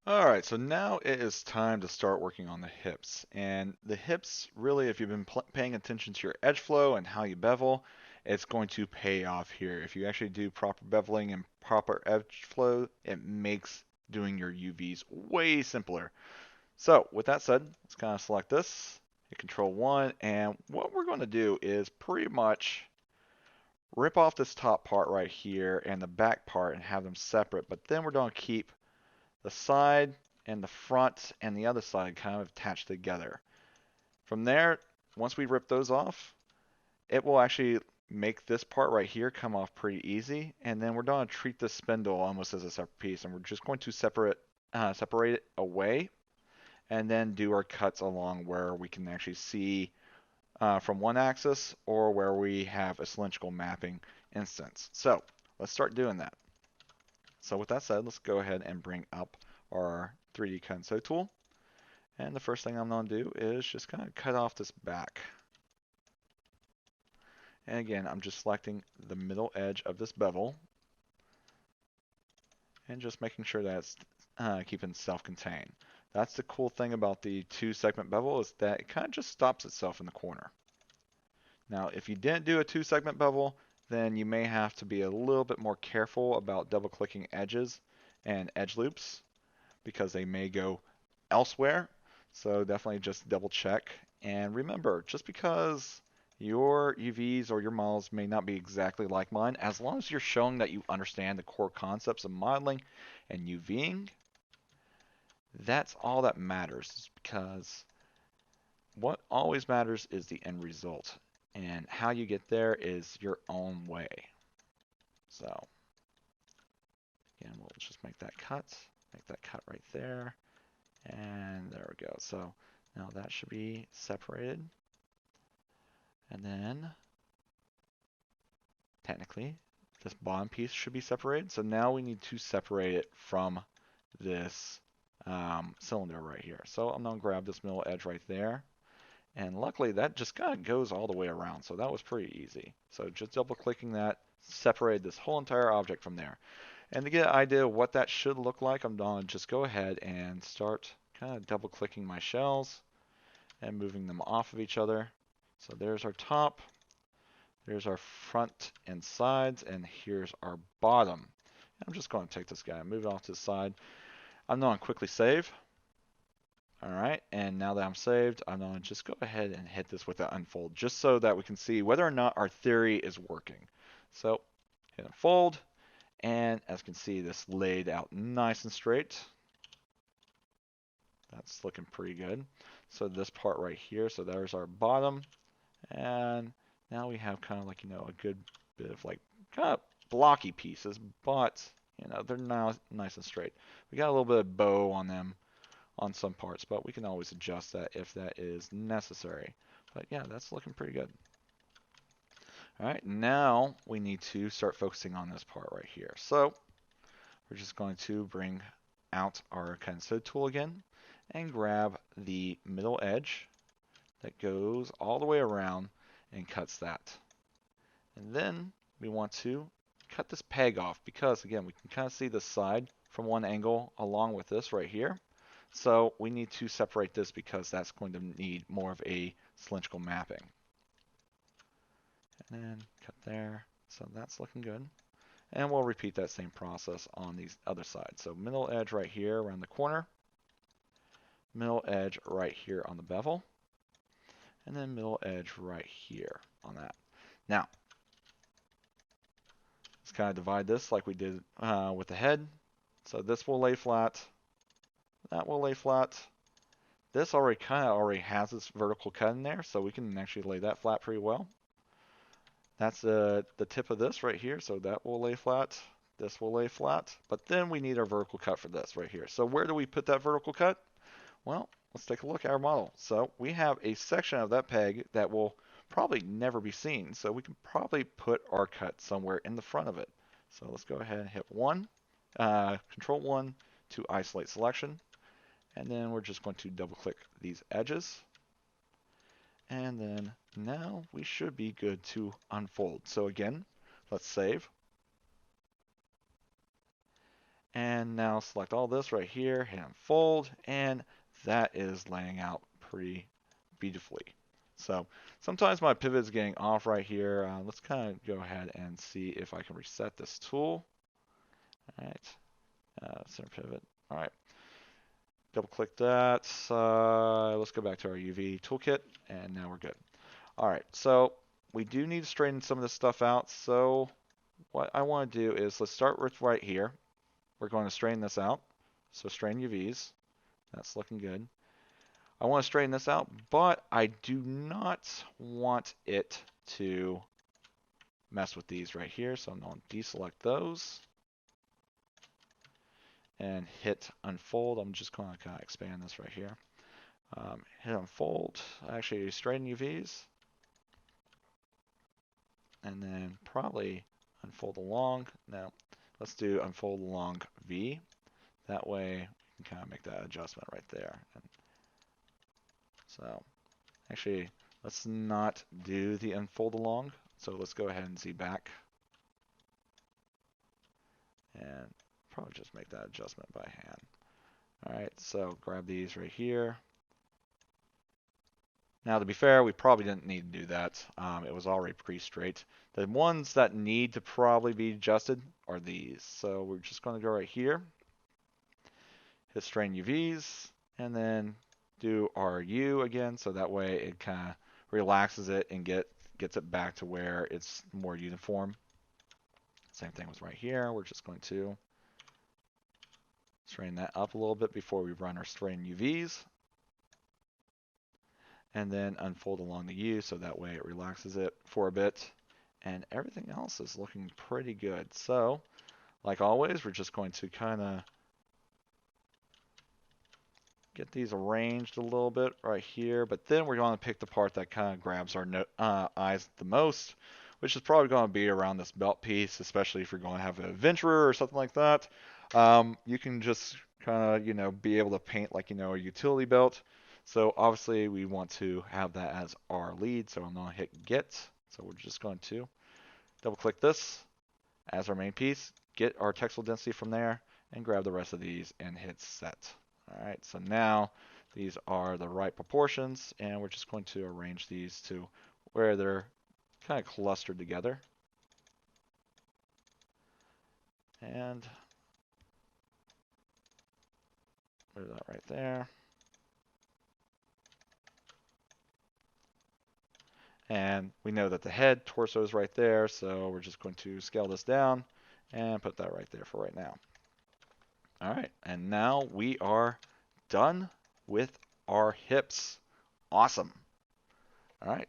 Alright, so now it is time to start working on the hips. And the hips, really, if you've been paying attention to your edge flow and how you bevel, it's going to pay off here. If you actually do proper beveling and proper edge flow, it makes doing your UVs way simpler. So, with that said, let's kind of select this, hit Control 1, and what we're going to do is pretty much rip off this top part right here and the back part and have them separate, but then we're going to keep the side and the front and the other side kind of attached together. From there, once we rip those off, it will actually make this part right here come off pretty easy. And then we're going to treat this spindle almost as a separate piece. And we're just going to separate it away and then do our cuts along where we can actually see from one axis or where we have a cylindrical mapping instance. So let's start doing that. So with that said, let's go ahead and bring up our 3D cut and sew tool. And the first thing I'm going to do is just kind of cut off this back. And again, I'm just selecting the middle edge of this bevel and just making sure that it's keeping self-contained. That's the cool thing about the two-segment bevel is that it kind of just stops itself in the corner. Now, if you didn't do a two-segment bevel, then you may have to be a little bit more careful about double-clicking edges and edge loops because they may go elsewhere. So definitely just double check. And remember, just because your UVs or your models may not be exactly like mine, as long as you're showing that you understand the core concepts of modeling and UVing, that's all that matters because what always matters is the end result. And how you get there is your own way. So, again, we'll just make that cut right there. And there we go. So now that should be separated. And then technically this bottom piece should be separated. So now we need to separate it from this cylinder right here. So I'm going to grab this middle edge right there. And luckily that just kind of goes all the way around. So that was pretty easy. So just double clicking that separated this whole entire object from there. And to get an idea of what that should look like, I'm going to just go ahead and start kind of double clicking my shells and moving them off of each other. So there's our top, there's our front and sides, and here's our bottom. I'm just going to take this guy and move it off to the side. I'm going to quickly save. All right, and now that I'm saved, I'm going to just go ahead and hit this with the unfold, just so that we can see whether or not our theory is working. So hit unfold, and as you can see, this laid out nice and straight. That's looking pretty good. So this part right here, so there's our bottom, and now we have kind of like, a good bit of like kind of blocky pieces, but they're now nice and straight. We got a little bit of bow on them on some parts, but we can always adjust that if that is necessary. But yeah, that's looking pretty good. All right, now we need to start focusing on this part right here. So we're just going to bring out our cut and sew tool again and grab the middle edge that goes all the way around and cuts that. And then we want to cut this peg off because again, we can kind of see the side from one angle along with this right here. So we need to separate this because that's going to need more of a cylindrical mapping. And then cut there. So that's looking good. And we'll repeat that same process on these other sides. So middle edge right here around the corner. Middle edge right here on the bevel. And then middle edge right here on that. Now, let's kind of divide this like we did with the head. So this will lay flat. That will lay flat. This already has this vertical cut in there, so we can actually lay that flat pretty well. That's the tip of this right here, so that will lay flat. This will lay flat, but then we need our vertical cut for this right here. So where do we put that vertical cut? Well, let's take a look at our model. So we have a section of that peg that will probably never be seen, so we can probably put our cut somewhere in the front of it. So let's go ahead and hit Control 1 to isolate selection. And then we're just going to double click these edges. And then now we should be good to unfold. So again, let's save. And now select all this right here, hit unfold, and that is laying out pretty beautifully. So sometimes my pivot is getting off right here. Let's kind of go ahead and see if I can reset this tool. All right, center pivot. All right, double click that. Let's go back to our UV toolkit, and now we're good. All right, so we do need to straighten some of this stuff out. So what I want to do is let's start with right here. We're going to straighten this out. So straighten UVs. That's looking good. I want to straighten this out, but I do not want it to mess with these right here. So I'm going to deselect those and hit unfold. I'm just going to kind of expand this right here. Hit unfold, actually straighten UVs, and then probably unfold along. Now let's do unfold along V. That way we can kind of make that adjustment right there. And so actually, let's not do the unfold along. So let's go ahead and Z back. And probably just make that adjustment by hand. All right, so grab these right here. Now, to be fair, we probably didn't need to do that. It was already pre-straight. The ones that need to probably be adjusted are these. So we're just going to go right here, hit straighten UVs, and then do our U again, so that way it kind of relaxes it and gets it back to where it's more uniform. Same thing with right here. We're just going to straighten that up a little bit before we run our straighten UVs. And then unfold along the U so that way it relaxes it for a bit. And everything else is looking pretty good. So, like always, we're just going to kind of get these arranged a little bit right here. But then we're going to pick the part that kind of grabs our eyes the most, which is probably going to be around this belt piece, especially if you're going to have an adventurer or something like that. You can just kind of, be able to paint like, a utility belt. So obviously we want to have that as our lead. So I'm going to hit get. So we're just going to double click this as our main piece, get our textile density from there, and grab the rest of these and hit set. All right, so now these are the right proportions, and we're just going to arrange these to where they're kind of clustered together. And there's that right there. And we know that the head, torso is right there, so we're just going to scale this down and put that right there for right now. All right, and now we are done with our hips. Awesome. All right,